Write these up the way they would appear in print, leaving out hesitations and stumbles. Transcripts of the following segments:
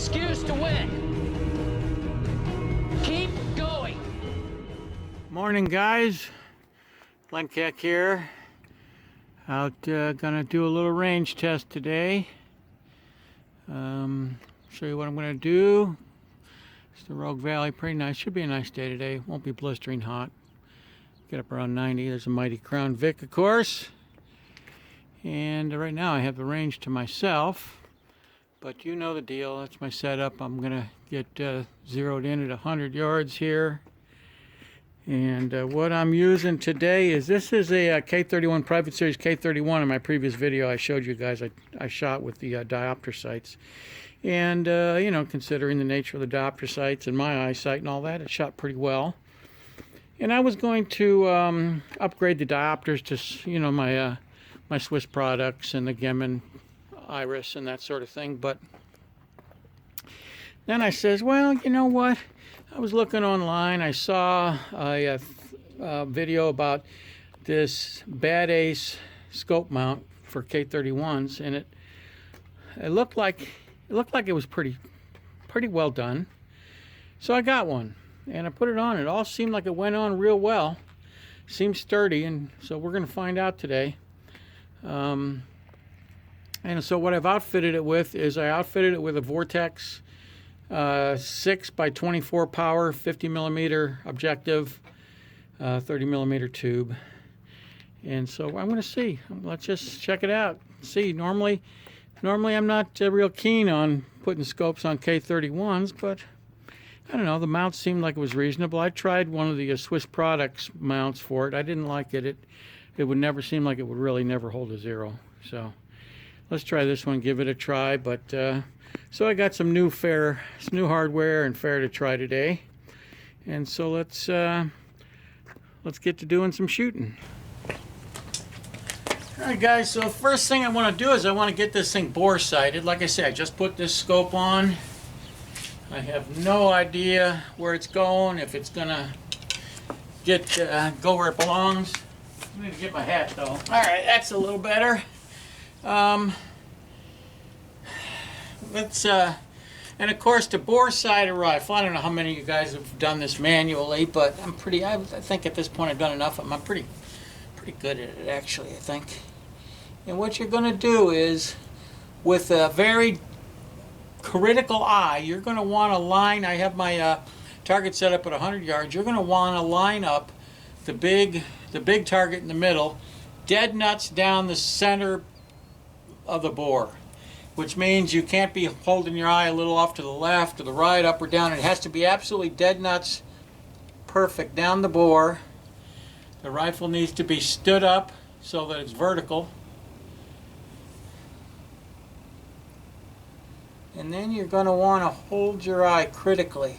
excuse to win. Keep going. Morning, guys. Lencac here. Out gonna do a little range test today. Show you what I'm gonna do. It's the Rogue Valley, pretty nice. Should be a nice day today. Won't be blistering hot. Get up around 90. There's a mighty Crown Vic, of course. And right now I have the range to myself. But you know the deal. That's my setup. I'm gonna get zeroed in at 100 yards here. And what I'm using today is, this is a K31 Private Series K31. In my previous video I showed you guys I shot with the diopter sights. And you know, considering the nature of the diopter sights and my eyesight and all that, it shot pretty well. And I was going to upgrade the diopters to, you know, my my Swiss products and the Gemin Iris and that sort of thing. But then I says, well, you know what? I was looking online. I saw a video about this Bad Ace scope mount for K31s, and it looked like it was pretty well done. So I got one and I put it on. It all seemed like it went on real well. Seems sturdy, and so we're going to find out today. And so what I've outfitted it with is I outfitted it with a Vortex 6 by 24 power, 50 millimeter objective, 30 millimeter tube. And so I'm going to see. Let's just check it out. See, normally I'm not real keen on putting scopes on K31s, but I don't know, the mount seemed like it was reasonable. I tried one of the Swiss products mounts for it. I didn't like it. It would never seem like it would really never hold a zero. So let's try this one, give it a try. But so I got some new hardware and fare to try today. And so let's get to doing some shooting. Alright guys, so the first thing I want to do is I want to get this thing bore sighted. Like I said, I just put this scope on. I have no idea where it's going, if it's gonna go where it belongs. I need to get my hat though. Alright, that's a little better. And of course, to bore sight a rifle, I don't know how many of you guys have done this manually, but I think at this point I've done enough. I'm pretty good at it, actually, I think. And what you're going to do is, with a very critical eye, you're going to want to line, I have my target set up at 100 yards, you're going to want to line up the big target in the middle, dead nuts down the center of the bore, which means you can't be holding your eye a little off to the left or the right, up or down. It has to be absolutely dead nuts perfect down the bore. The rifle needs to be stood up so that it's vertical. And then you're going to want to hold your eye critically.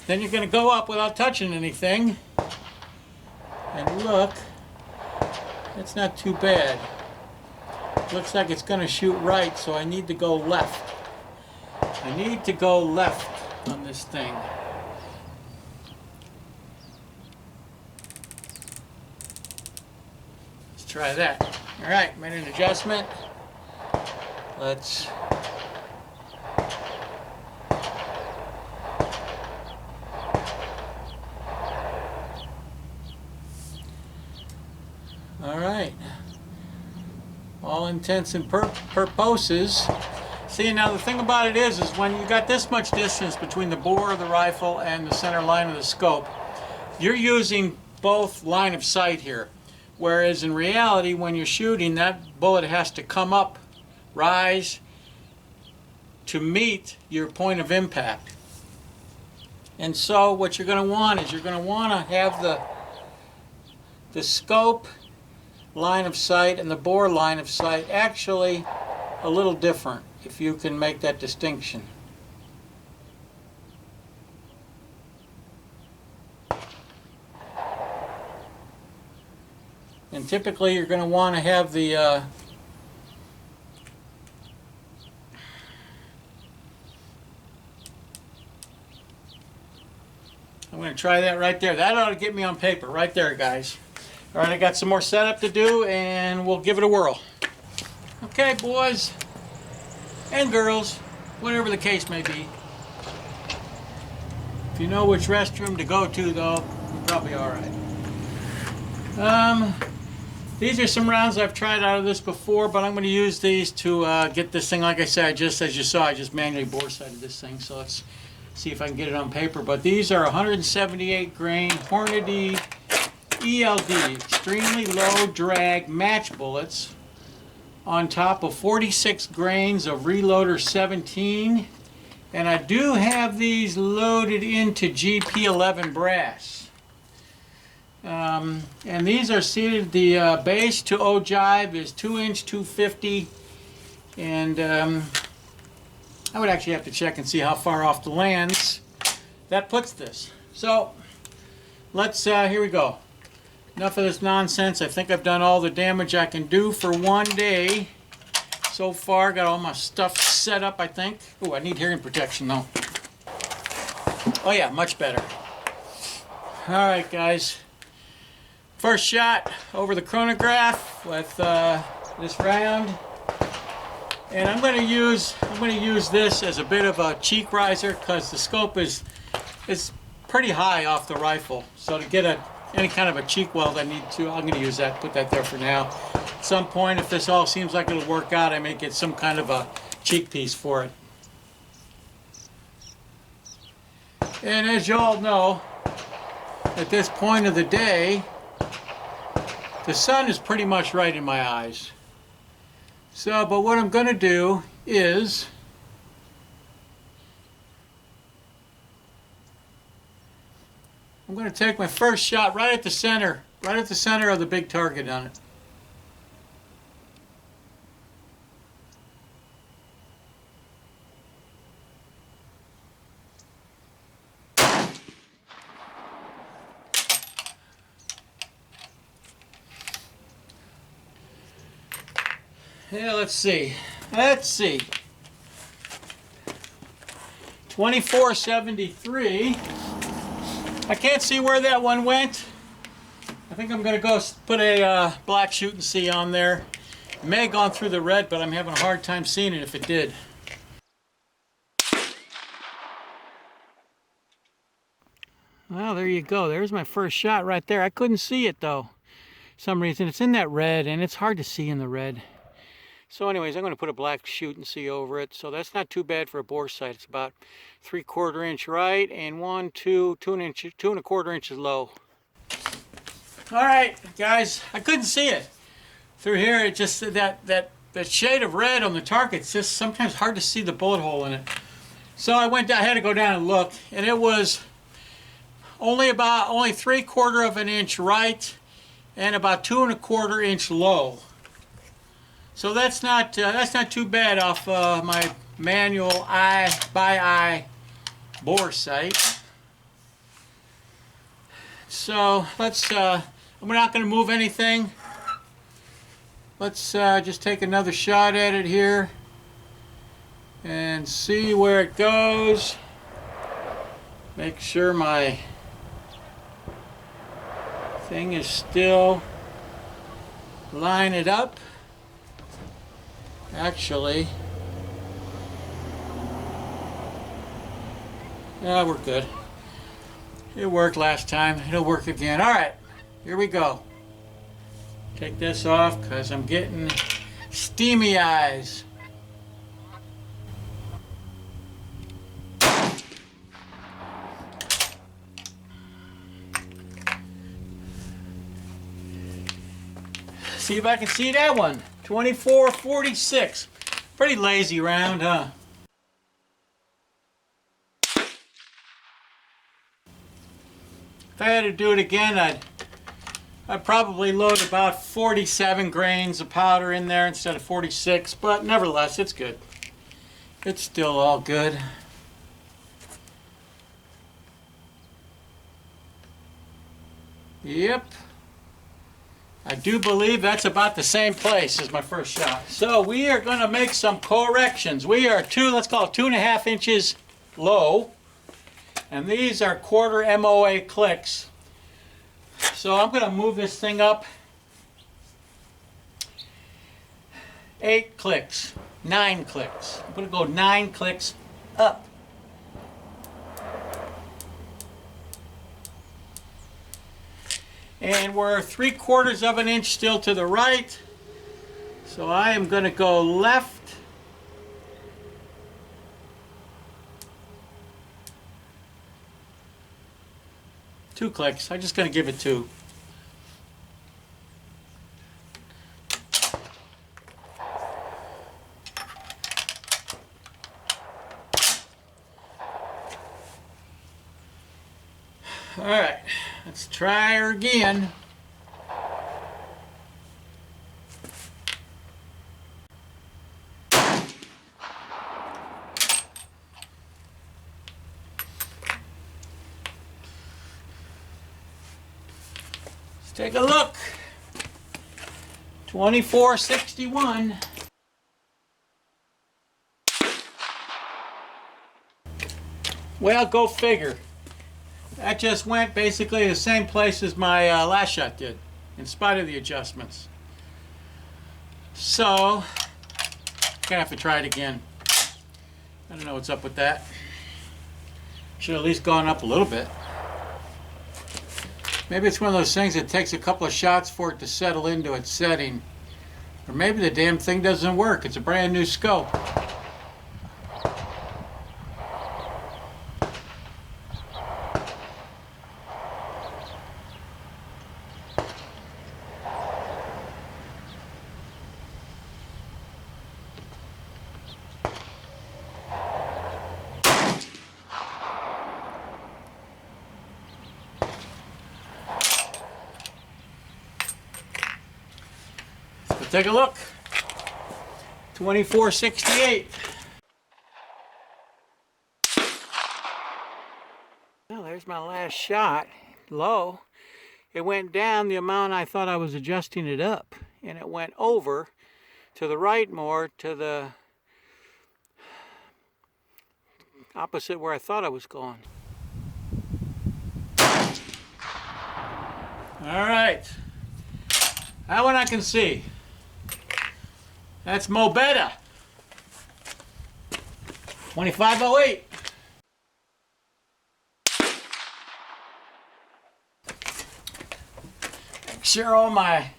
Then you're going to go up without touching anything. And look, it's not too bad. Looks like it's going to shoot right, so I need to go left. I need to go left on this thing. Let's try that. All right, made an adjustment. Let's all right. All intents and purposes. See, now the thing about it is when you got this much distance between the bore of the rifle and the center line of the scope, you're using both line of sight here. Whereas in reality, when you're shooting, that bullet has to come up, rise, to meet your point of impact. And so what you're going to want is you're going to want to have the scope line of sight and the bore line of sight actually a little different, if you can make that distinction. And typically you're going to want to have the I'm going to try that right there. That ought to get me on paper right there, guys. All right, I got some more setup to do, and we'll give it a whirl. Okay, boys and girls, whatever the case may be. If you know which restroom to go to, though, you're probably all right. These are some rounds I've tried out of this before, but I'm going to use these to get this thing. Like I said, just as you saw, I just manually bore sighted this thing. So let's see if I can get it on paper. But these are 178 grain Hornady ELD, extremely low drag match bullets, on top of 46 grains of Reloader 17. And I do have these loaded into GP11 brass. And these are seated, the base to ogive is 2-inch 250. And I would actually have to check and see how far off the lands that puts this. So let's, here we go. Enough of this nonsense. I think I've done all the damage I can do for one day so far. Got all my stuff set up, I think. Oh, I need hearing protection though. Oh yeah, much better. All right, guys. First shot over the chronograph with this round. And I'm going to use this as a bit of a cheek riser because the scope is pretty high off the rifle. So to get any kind of a cheek weld I'm going to use that, put that there for now. At some point, if this all seems like it'll work out, I may get some kind of a cheek piece for it. And as you all know, at this point of the day, the sun is pretty much right in my eyes. So, but what I'm going to do is I'm going to take my first shot right at the center of the big target on it. Yeah, let's see. 2473. I can't see where that one went. I think I'm going to go put a black shoot and see on there. It may have gone through the red, but I'm having a hard time seeing it if it did. Well, there you go. There's my first shot right there. I couldn't see it though. For some reason it's in that red, and it's hard to see in the red. So anyways, I'm going to put a black shoot and see over it. So that's not too bad for a bore sight. It's about 3/4 inch right and 2 1/4 inches low. All right, guys, I couldn't see it through here. It just that shade of red on the target. It's just sometimes hard to see the bullet hole in it. So I had to go down and look, and it was only 3/4 of an inch right and about 2 1/4 inch low. So that's not too bad off my manual eye bore sight. So let's. I'm not going to move anything. Let's just take another shot at it here and see where it goes. Make sure my thing is still. Line it up. Actually, yeah, we're good. It worked last time. It'll work again. All right, here we go. Take this off because I'm getting steamy eyes. See if I can see that one. 2446. Pretty lazy round, huh? If I had to do it again, I'd probably load about 47 grains of powder in there instead of 46, but nevertheless, it's good. It's still all good. Yep. I do believe that's about the same place as my first shot. So we are going to make some corrections. We are let's call it 2.5 inches low. And these are 1/4 MOA clicks. So I'm going to move this thing up 8 clicks, 9 clicks. I'm going to go 9 clicks up. And we're 3/4 of an inch still to the right. So I am going to go left. Two clicks. I'm just going to give it 2. All right, let's try her again. Let's take a look. 2461. Well, go figure. That just went basically the same place as my last shot did, in spite of the adjustments. So, gonna have to try it again. I don't know what's up with that. Should have at least gone up a little bit. Maybe it's one of those things that takes a couple of shots for it to settle into its setting. Or maybe the damn thing doesn't work. It's a brand new scope. Take a look. 2468. Well, there's my last shot. Low. It went down the amount I thought I was adjusting it up. And it went over to the right more, to the opposite where I thought I was going. All right. That one I can see. That's Mo Better. 2508. Make sure all my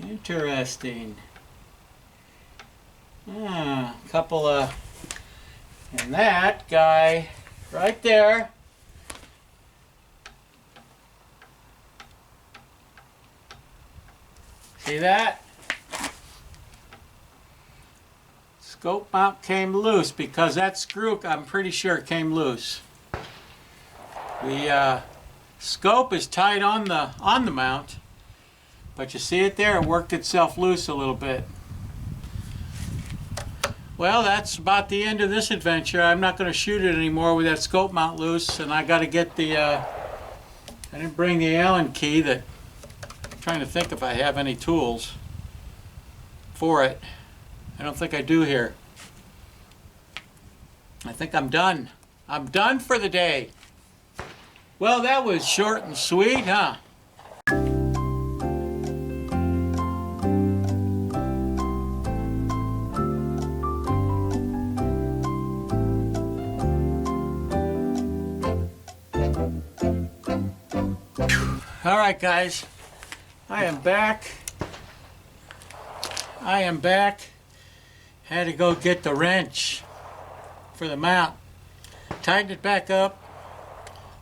interesting. A couple of, and that guy right there. See that? Scope mount came loose because that screw, I'm pretty sure, came loose. The scope is tight on the mount, but you see it there? It worked itself loose a little bit. Well, that's about the end of this adventure. I'm not going to shoot it anymore with that scope mount loose, and I got to get the. I didn't bring the Allen key that. Trying to think if I have any tools for it. I don't think I do here. I think I'm done. I'm done for the day. Well, that was short and sweet, huh? All right, guys. I am back. Had to go get the wrench for the mount. Tighten it back up.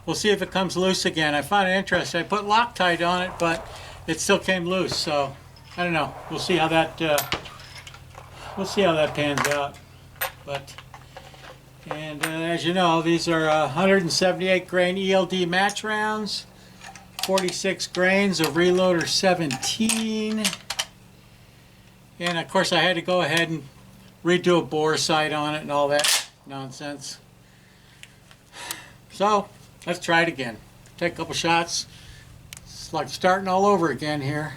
We'll see if it comes loose again. I found it interesting. I put Loctite on it, but it still came loose. So I don't know. We'll see how that pans out. But as you know, these are 178 grain ELD match rounds. 46 grains of Reloader 17, and of course I had to go ahead and redo a bore sight on it and all that nonsense. So let's try it again. Take a couple shots. It's like starting all over again here.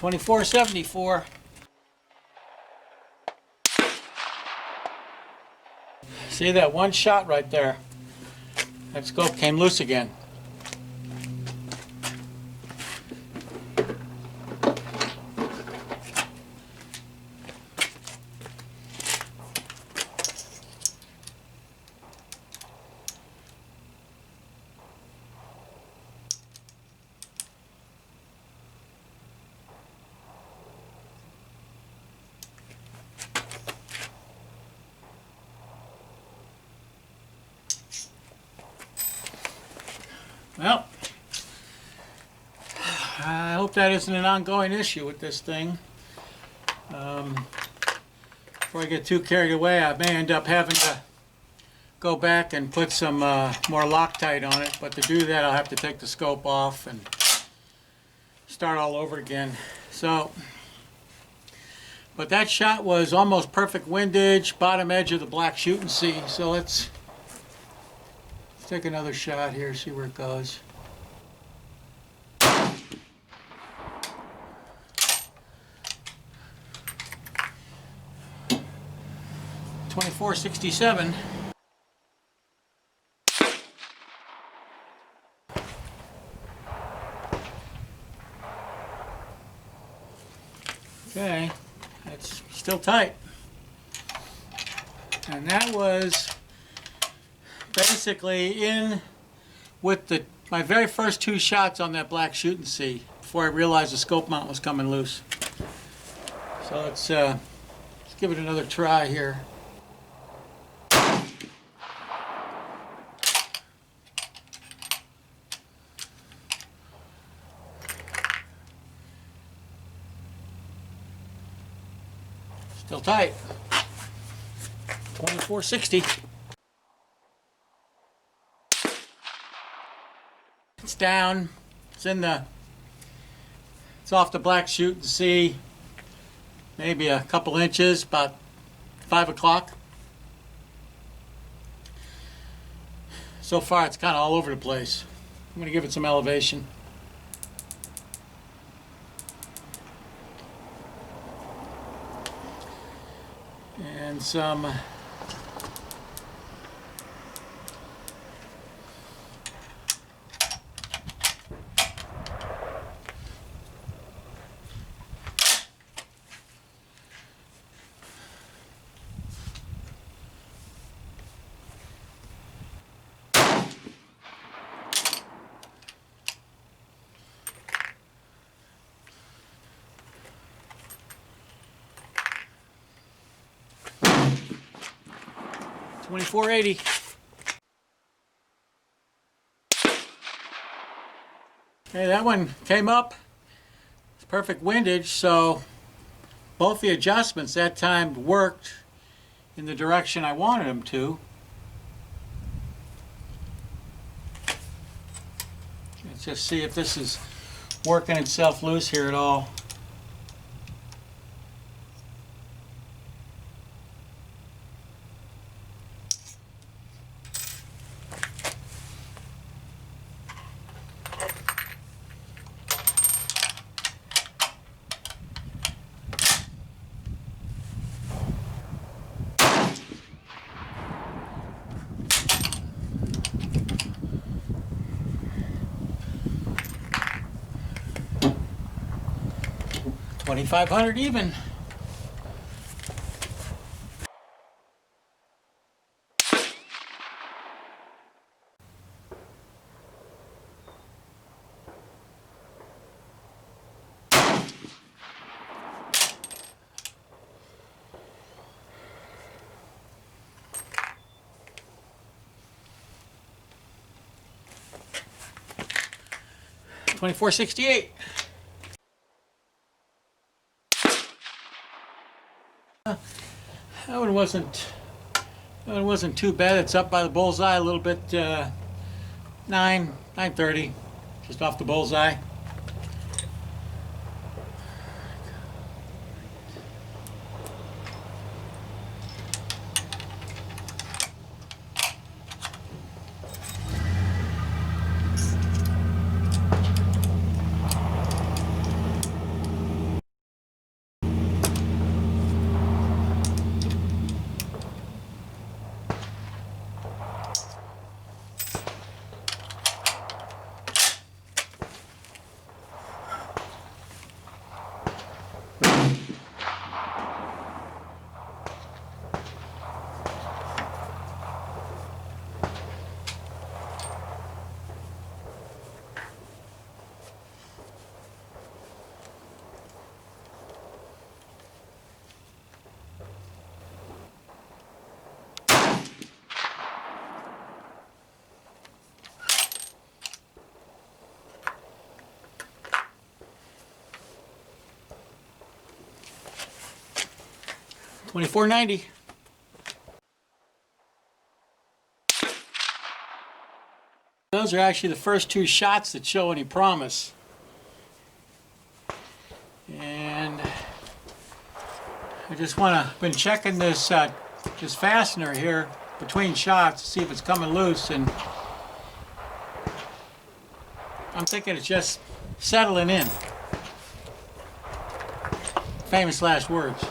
2474. See that one shot right there? That scope came loose again. Well, I hope that isn't an ongoing issue with this thing. Before I get too carried away, I may end up having to go back and put some more Loctite on it, but to do that I'll have to take the scope off and start all over again. So, but that shot was almost perfect windage, bottom edge of the black shooting sea. So let's take another shot here, see where it goes. .2467. Okay, that's still tight. And that was basically in with my very first two shots on that black shooting sea before I realized the scope mount was coming loose. So let's give it another try here. Still tight. 2460. It's down. It's off the black shooting sea. Maybe a couple inches, about 5 o'clock. So far it's kind of all over the place. I'm going to give it some elevation. And some .2480. Okay, that one came up. It's perfect windage, so both the adjustments that time worked in the direction I wanted them to. Let's just see if this is working itself loose here at all. $2,500 even. $24.68. That one wasn't too bad. It's up by the bullseye a little bit. 9:30, just off the bullseye. 2490. Those are actually the first two shots that show any promise. And I just been checking this this fastener here between shots to see if it's coming loose, and I'm thinking it's just settling in. Famous last words.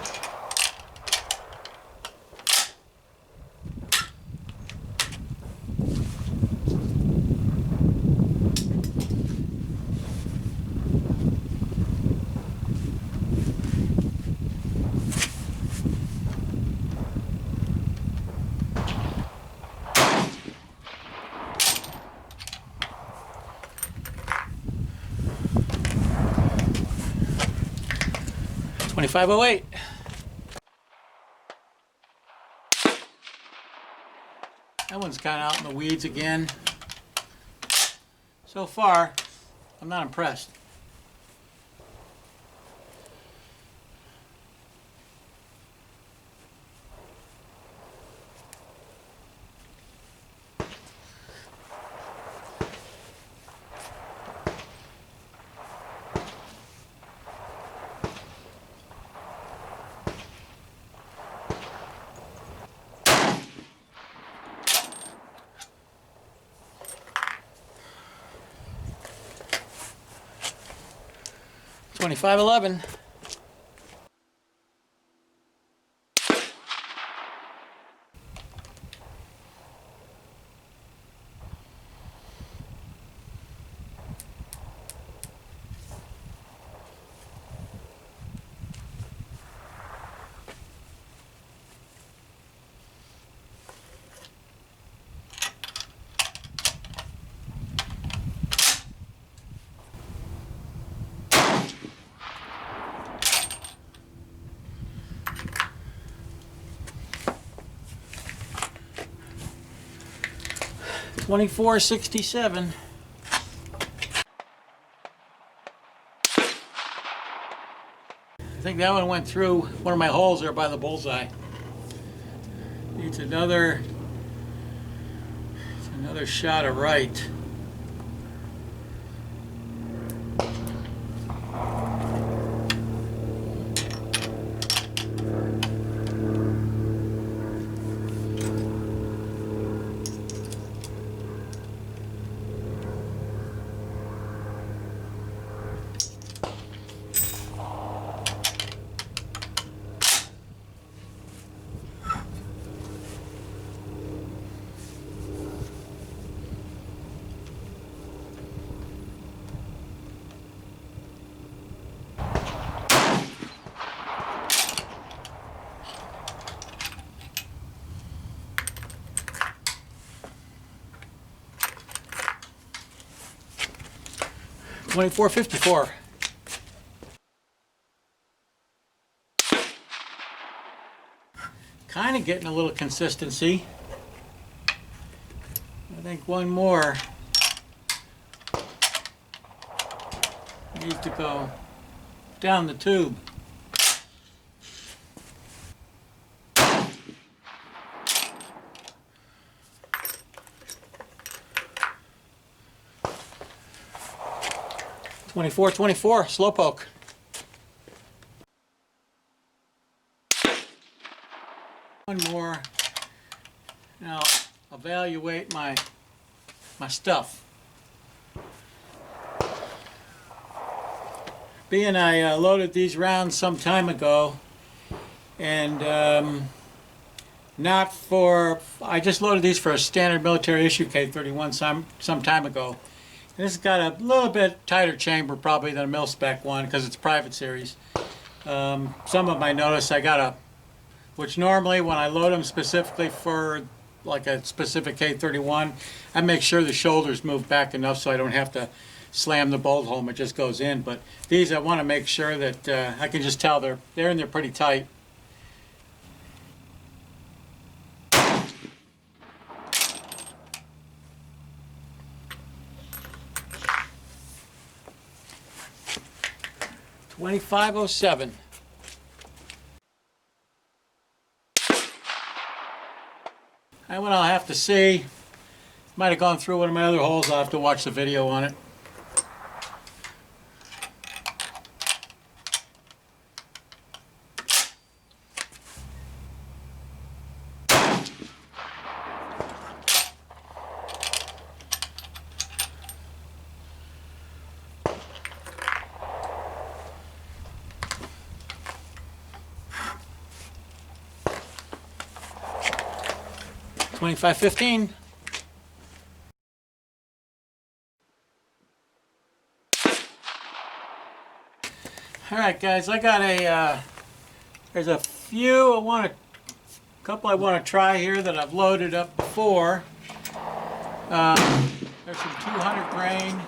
$25.08. That one's kind of out in the weeds again. So far, I'm not impressed. $25.11. $24.67. I think that one went through one of my holes there by the bullseye. Needs another shot of right. $24.54. Kind of getting a little consistency. I think one more needs to go down the tube. $24.24, slowpoke. One more, and I'll evaluate my stuff. Being I loaded these rounds some time ago, and I just loaded these for a standard military issue K31 some time ago. This has got a little bit tighter chamber probably than a mil-spec one because it's private series. Some of them I noticed which normally when I load them specifically for like a specific K31, I make sure the shoulders move back enough so I don't have to slam the bolt home, it just goes in. But these I want to make sure that I can just tell they're in there pretty tight. $25.07. what I'll have to see. Might have gone through one of my other holes. I'll have to watch the video on it. $25.15. All right, guys. I got there's a few couple I want to try here that I've loaded up before. There's some 200 grain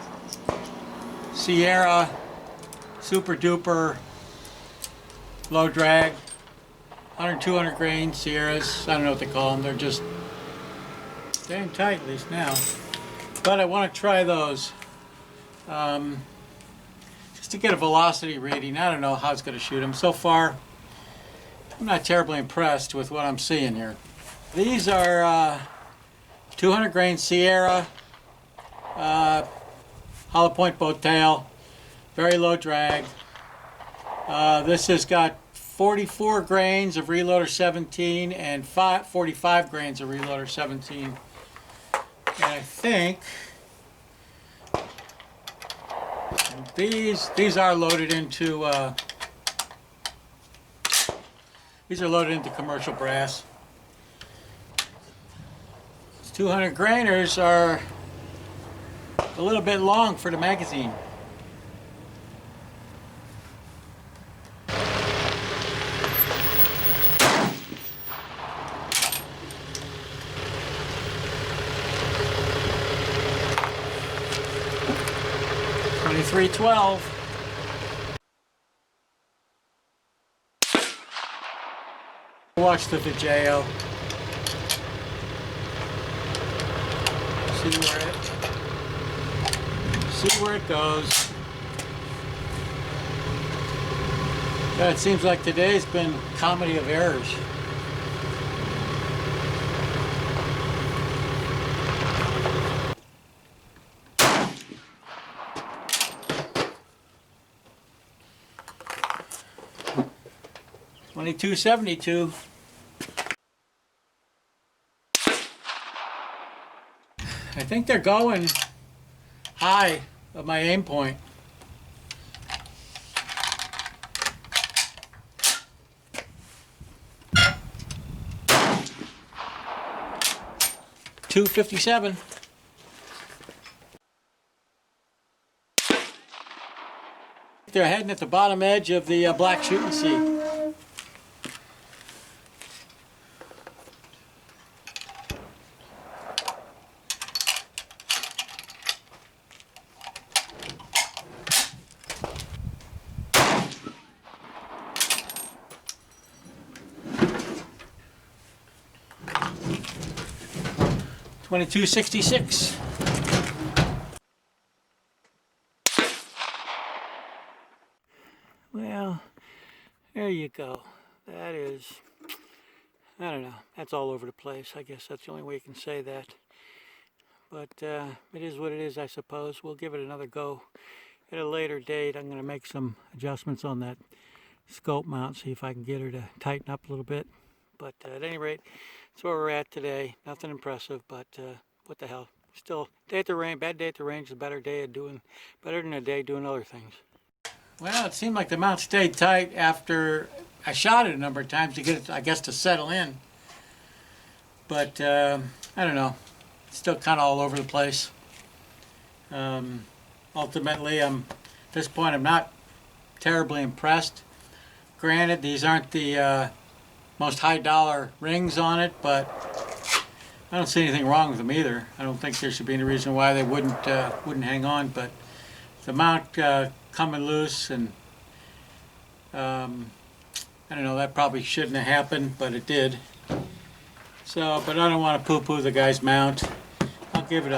Sierra super duper low drag. 100, 200 grain Sierras. I don't know what they call them. They're just damn tight, at least now. But I want to try those. Just to get a velocity reading. I don't know how it's going to shoot them. So far, I'm not terribly impressed with what I'm seeing here. These are 200 grain Sierra, hollow point boat tail, very low drag. This has got 44 grains of reloader 17 and 45 grains of reloader 17. And I think these are loaded into commercial brass. These 200 grainers are a little bit long for the magazine. $23.12. Watch the video. See where it goes. God, it seems like today's been comedy of errors. $22.72. I think they're going high of my aim point. $2.57. They're heading at the bottom edge of the black shooting sea. $22.66. Well, there you go. That is, I don't know, that's all over the place. I guess that's the only way you can say that. But it is what it is, I suppose. We'll give it another go at a later date. I'm going to make some adjustments on that scope mount, see if I can get her to tighten up a little bit. But at any rate, that's where we're at today. Nothing impressive, but what the hell. Still, day at the range, bad day at the range is a better than a day doing other things. Well, it seemed like the mount stayed tight after I shot it a number of times to get it, I guess, to settle in. But I don't know. It's still kind of all over the place. Ultimately, at this point, I'm not terribly impressed. Granted, these aren't the most high-dollar rings on it, but I don't see anything wrong with them either. I don't think there should be any reason why they wouldn't hang on. But the mount coming loose, and I don't know, that probably shouldn't have happened, but it did. So, but I don't want to poo-poo the guy's mount. I'll give it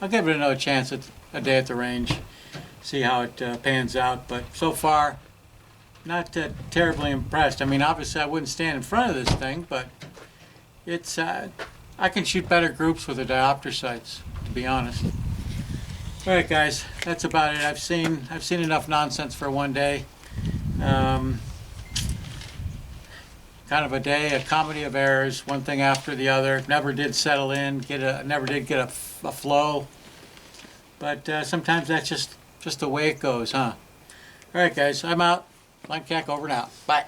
another chance at a day at the range, see how it pans out. But so far, not terribly impressed. I mean, obviously I wouldn't stand in front of this thing, but It's I can shoot better groups with the diopter sights, to be honest. All right, guys, that's about it. I've seen enough nonsense for one day. Kind of a day, a comedy of errors, one thing after the other. Never did settle in, never did get a flow. But sometimes that's just the way it goes, huh? All right, guys, I'm out. Lencac over and out. Bye.